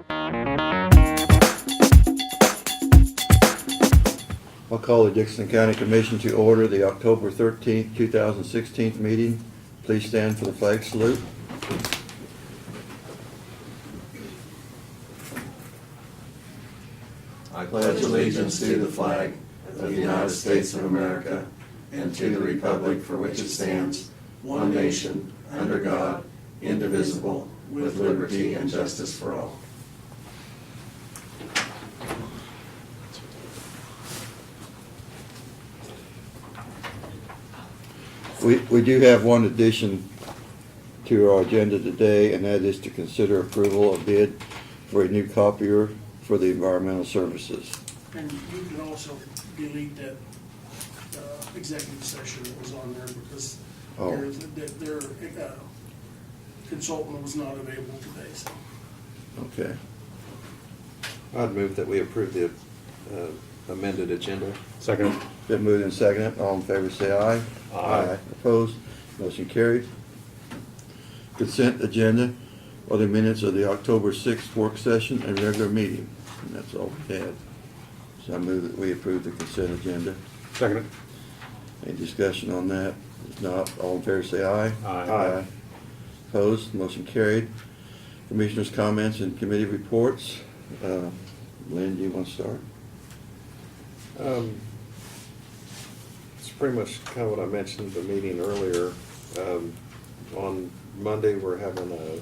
I'll call the Dixon County Commission to order the October 13th, 2016 meeting. Please stand for the flag salute. I pledge allegiance to the flag of the United States of America and to the republic for which it stands, one nation, under God, indivisible, with liberty and justice for all. We do have one addition to our agenda today, and that is to consider approval of bid for a new copier for the environmental services. And you can also delete that executive session that was on there because Oh. their consultant was not available today, so. Okay. I'd move that we approve the amended agenda. Second. Been moved and seconded. All in favor say aye. Aye. Opposed? Motion carried. Consent agenda are the minutes of the October 6th work session and regular meeting. And that's all we had. So I move that we approve the consent agenda. Second. Any discussion on that? If not, all in favor say aye. Aye. Opposed? Motion carried. Commissioners' comments and committee reports. Lynn, do you want to start? It's pretty much kind of what I mentioned at the meeting earlier. On Monday, we're having a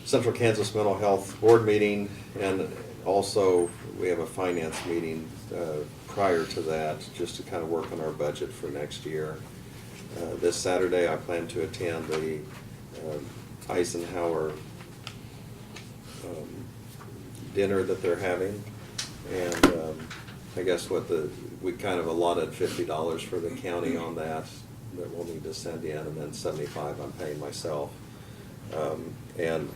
Central Kansas Mental Health Board meeting, and also we have a finance meeting prior to that, just to kind of work on our budget for next year. This Saturday, I plan to attend the Eisenhower dinner that they're having, and I guess we kind of allotted $50 for the county on that we'll need to send in, and then $75 I'm paying myself. And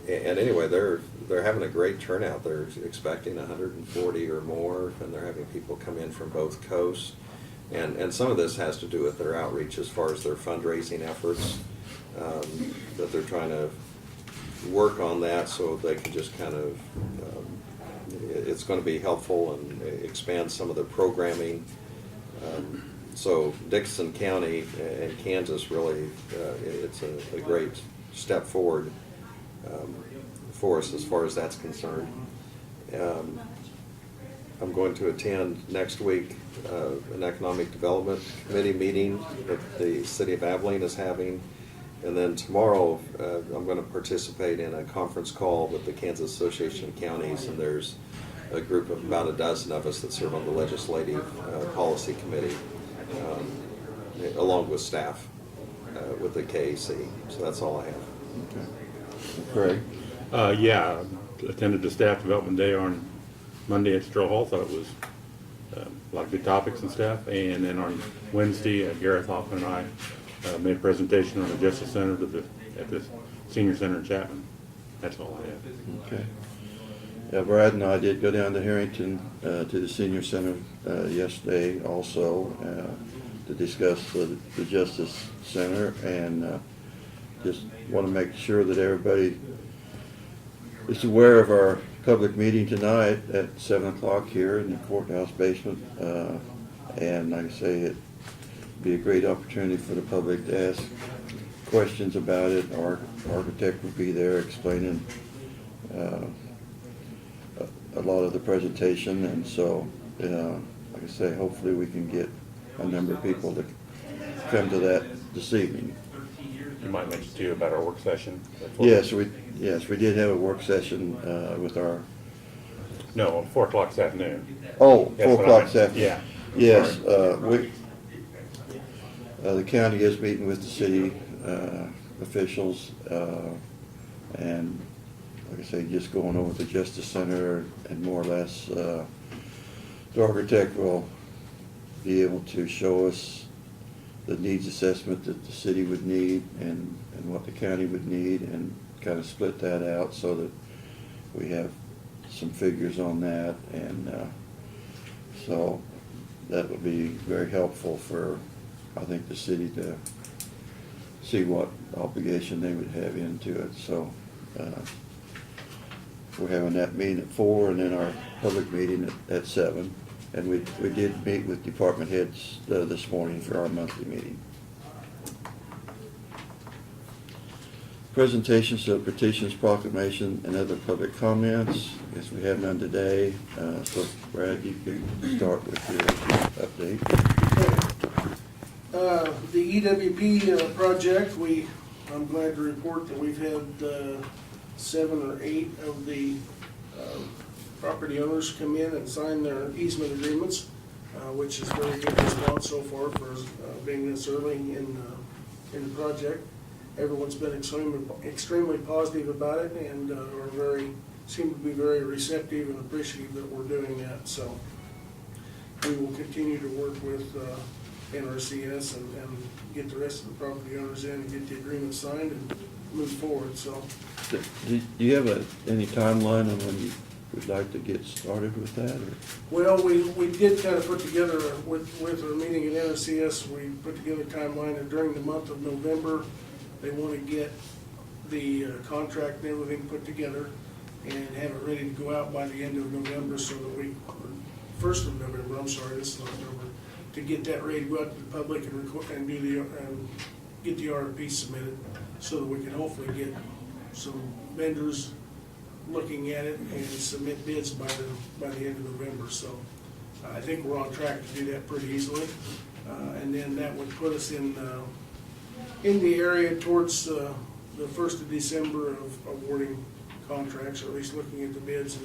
anyway, they're having a great turnout. They're expecting 140 or more, and they're having people come in from both coasts. And some of this has to do with their outreach as far as their fundraising efforts, that they're trying to work on that so they can just kind of, it's going to be helpful and expand some of the programming. So Dixon County and Kansas really, it's a great step forward for us as far as that's concerned. I'm going to attend next week an Economic Development Committee meeting that the City of Abilene is having. And then tomorrow, I'm going to participate in a conference call with the Kansas Association of Counties, and there's a group of about a dozen of us that serve on the Legislative Policy Committee, along with staff with the KAC. So that's all I have. Okay. Craig? Yeah, attended the staff development day on Monday at Stroh Hall. Thought it was a lot of good topics and stuff. And then on Wednesday, Gareth Hoffman and I made a presentation on the Justice Center at the Senior Center in Chapman. That's all I have. Okay. Yeah, Brad and I did go down to Harrington to the Senior Center yesterday also to discuss the Justice Center, and just want to make sure that everybody is aware of our public meeting tonight at 7 o'clock here in the courthouse basement. And like I say, it'd be a great opportunity for the public to ask questions about it. Our architect will be there explaining a lot of the presentation, and so like I say, hopefully we can get a number of people to come to that this evening. You might mention too about our work session. Yes, we did have a work session with our. No, 4 o'clock this afternoon. Oh, That's 4 what I o'clock meant. this afternoon. Yeah. Yes, Sorry. the county is meeting with the city officials, and like I say, just going over the Justice Center, and more or less, the architect will be able to show us the needs assessment that the city would need and what the county would need, and kind of split that out so that we have some figures on that, and so that would be very helpful for, I think, the city to see what obligation they would have into it. So we're having that meeting at 4 and then our public meeting at 7. And we did meet with department heads this morning for our monthly meeting. Presentations of petitions, proclamation, and other public comments. I guess we have none today. So Brad, you can start with your update. The EWP project, I'm glad to report that we've had 7 or 8 of the property owners come in and sign their easement agreements, which is very good response so far for being this early in the project. Everyone's been extremely positive about it and seem to be very receptive and appreciative that we're doing that. So we will continue to work with NRCS and get the rest of the property owners in and get the agreement signed and move forward. So, Do you have any timeline on when you would like to get started with that? Or? well, we did kind of put together with our meeting at NRCS. We put together a timeline, and during the month of November, they want to get the contract and everything put together and have it ready to go out by the end of November, so that 1st of November, I'm sorry, this is October, to get that ready to go out to the public and get the RFP submitted, so that we can hopefully get some vendors looking at it and submit bids by the end of November. So I think we're on track to do that pretty easily, and then that would put us in the area towards the 1st of December of awarding contracts, or at least looking at the bids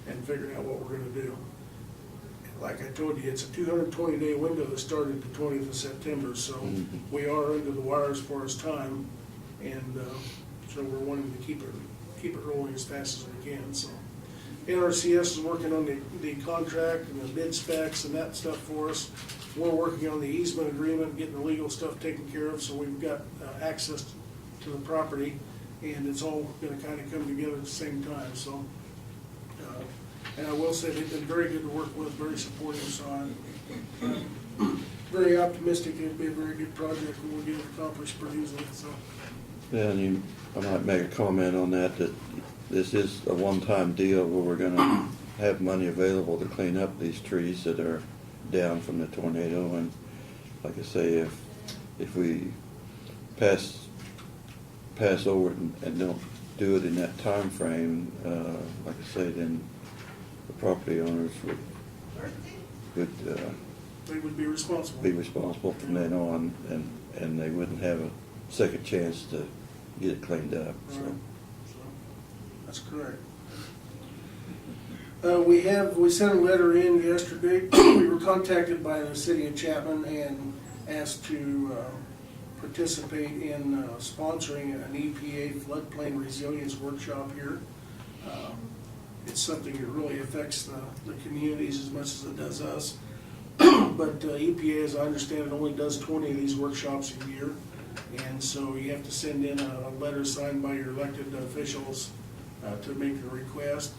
and figuring out what we're going to do. Like I told you, it's a 220-day window that started the 20th of September, so we are under the wire as far as time, and so we're wanting to keep it rolling as fast as we can. So NRCS is working on the contract and the bid specs and that stuff for us. We're working on the easement agreement, getting the legal stuff taken care of, so we've got access to the property, and it's all going to kind of come together at the same time. So, and I will say they've been very good to work with, very supportive, so I'm very optimistic it'll be a very good project and we'll get it accomplished pretty easily. So. Yeah, and I might make a comment on that this is a one-time deal where we're going to have money available to clean up these trees that are down from the tornado. And like I say, if we pass over it and don't do it in that time frame, like I say, then the property owners would They would be responsible. be responsible from then on, and they wouldn't have a second chance to get it cleaned up. So. Right. So, that's correct. We sent a letter in yesterday. We were contacted by the city of Chapman and asked to participate in sponsoring an EPA floodplain resilience workshop here. It's something that really affects the communities as much as it does us. But EPA, as I understand it, only does 20 of these workshops a year. And so you have to send in a letter signed by your elected officials to make a request.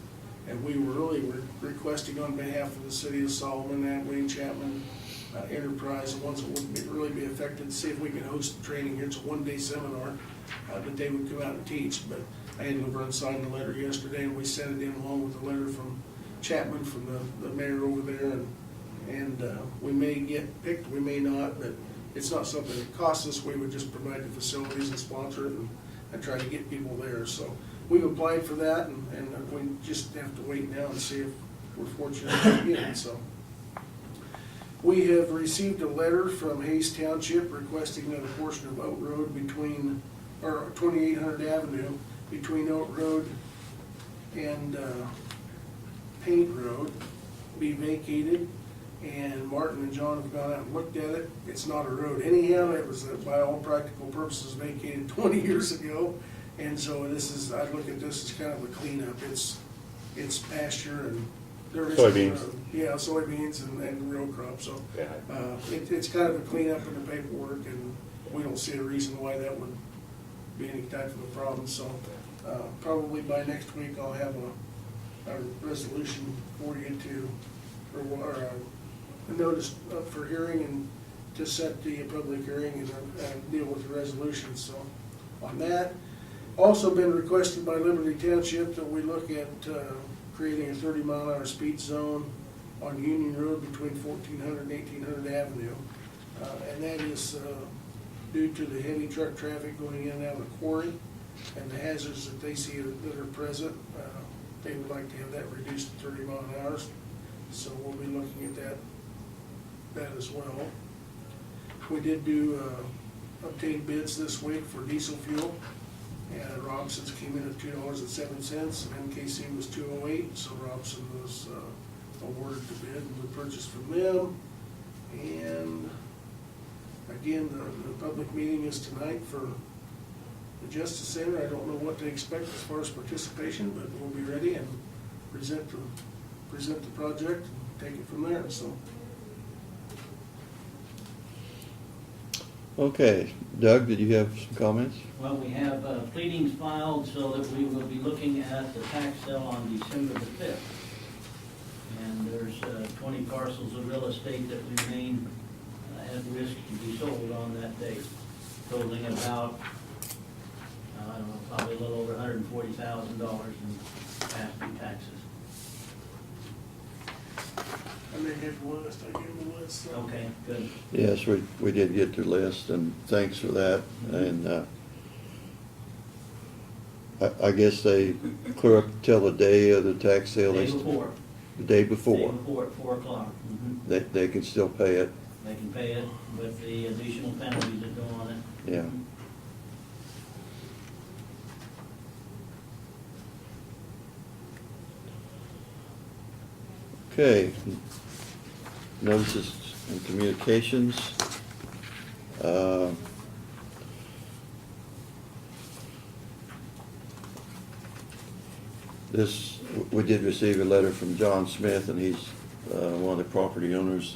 And we were really requesting on behalf of the city of Solomon, Abilene, Chapman, Enterprise, the ones that wouldn't really be affected, to see if we can host the training here. It's a one-day seminar that they would come out and teach. But I had Laverne sign the letter yesterday, and we sent it in along with a letter from Chapman, from the mayor over there. And we may get picked, we may not, but it's not something that costs us. We would just provide the facilities and sponsor it and try to get people there. So we've applied for that, and we just have to wait now and see if we're fortunate to get it. So we have received a letter from Hayes Township requesting that a portion of Oak Road between, or 2800 Avenue, between Oak Road and Paint Road be vacated. And Martin and John have gone out and looked at it. It's not a road anyhow. It was, by all practical purposes, vacated 20 years ago. And so I look at this as kind of a cleanup. It's pasture and there is Soybeans. Yeah, soybeans and row crop. So Yeah. it's kind of a cleanup in the paperwork, and we don't see a reason why that would be any type of a problem. So probably by next week I'll have a resolution for you or a notice up for hearing and to set the public hearing and deal with the resolution. So on that, Also been requested by Liberty Township that we look at creating a 30-mile-an-hour speed zone on Union Road between 1400 and 1800 Avenue. And that is due to the heavy truck traffic going in and out of the quarry and the hazards that they see that are present. They would like to have that reduced to 30 mile an hour. So we'll be looking at that as well. We did obtain bids this week for diesel fuel. And Robson's came in at $2.07, and MKC was $2.08, so Robson was awarded the bid, and we purchased from them. And again, the public meeting is tonight for the Justice Center. I don't know what to expect as far as participation, but we'll be ready and present the project and take it from there. So. Okay, Doug, did you have some comments? Well, we have pleadings filed so that we will be looking at the tax sale on December the 5th. And there's 20 parcels of real estate that remain at risk to be sold on that date, totaling about, I don't know, probably a little over $140,000 in past due taxes. I may get the list. I gave them the list. So. Okay, good. Yes, we did get the list, and thanks for that. And I guess they clear up till the day of the tax sale. Day before. The day before. Day before at 4 o'clock. Mm-hmm. They can still pay it. They can pay it with the additional penalties that go on it. Yeah. Okay. Notices and communications. We did receive a letter from John Smith, and he's one of the property owners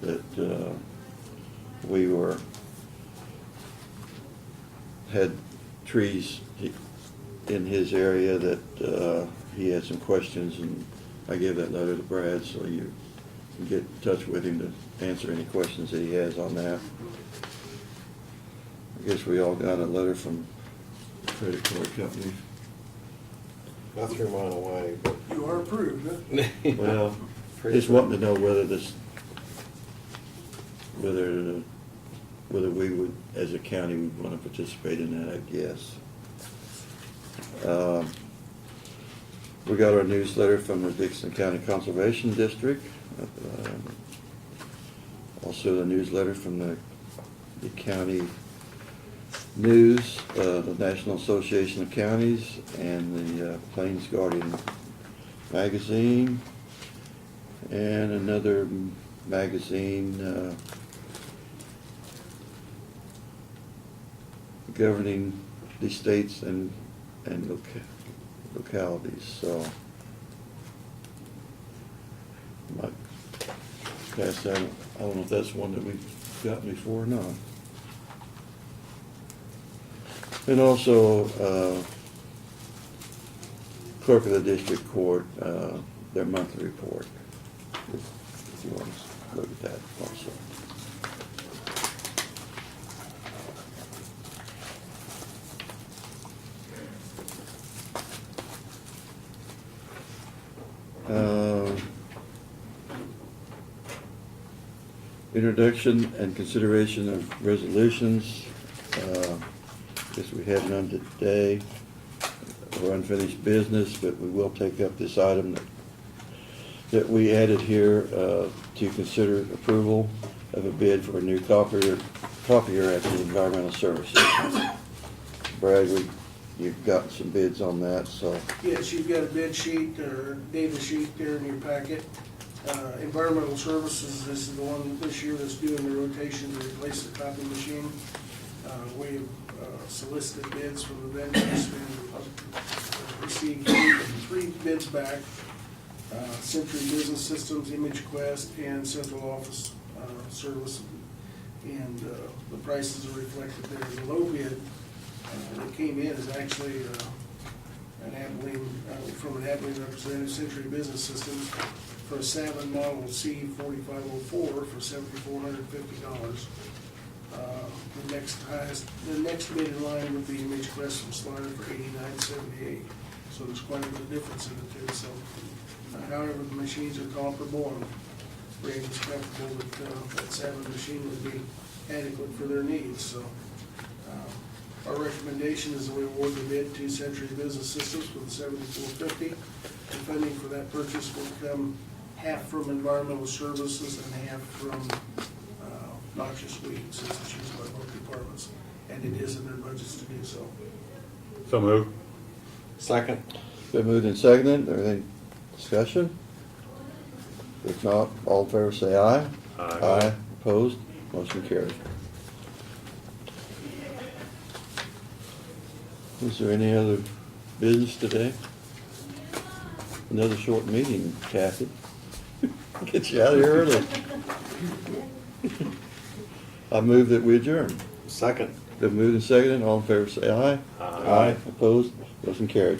that we had trees in his area that he had some questions, and I gave that letter to Brad, so you can get in touch with him to answer any questions that he has on that. I guess we all got a letter from the credit card company. I threw mine away, but. You are approved, huh? Well, just wanting to know whether we would, as a county, would want to participate in that, I guess. We got our newsletter from the Dixon County Conservation District. Also the newsletter from the county news, the National Association of Counties, and the Plains Guardian magazine, and another magazine governing the states and localities. So might pass that. I don't know if that's one that we've gotten before or not. And also clerk of the district court, their monthly report, if you want to look at that also. Introduction and consideration of resolutions. Guess we have none today or unfinished business, but we will take up this item that we added here to consider approval of a bid for a new copier at the Environmental Services. Brad, you've gotten some bids on that, so. Yes, you've got a bid sheet or data sheet there in your packet. Environmental Services, this is the one this year that's doing the rotation to replace the copy machine. We've solicited bids from the vendors and received three bids back. Century Business Systems, ImageQuest, and Central Office Service. And the prices are reflected there. The low bid that came in is actually an Abilene, from an Abilene representative, Century Business Systems, for a Savin Model C 4504 for $7,450. The next bid in line would be Image Crest from Slaughter for $89.78. So there's quite a bit of difference in the two, so however, the machines are comparable, and Brady's comfortable that Savage machine would be adequate for their needs, so. Our recommendation is that we award the bid to Century Business Systems for the $74.50. The funding for that purchase will come half from environmental services and half from noxious weeds, since it's used by both departments, and it is in their budgets to do so. So moved. Second. Been moved and seconded. Any discussion? If not, all in favor say aye. Aye. Opposed? Motion carries. Is there any other business today? Another short meeting, Kathy. Get you out of here early. I move that we adjourn. Second. Been moved and seconded. All in favor say aye. Aye. Opposed? Motion carried.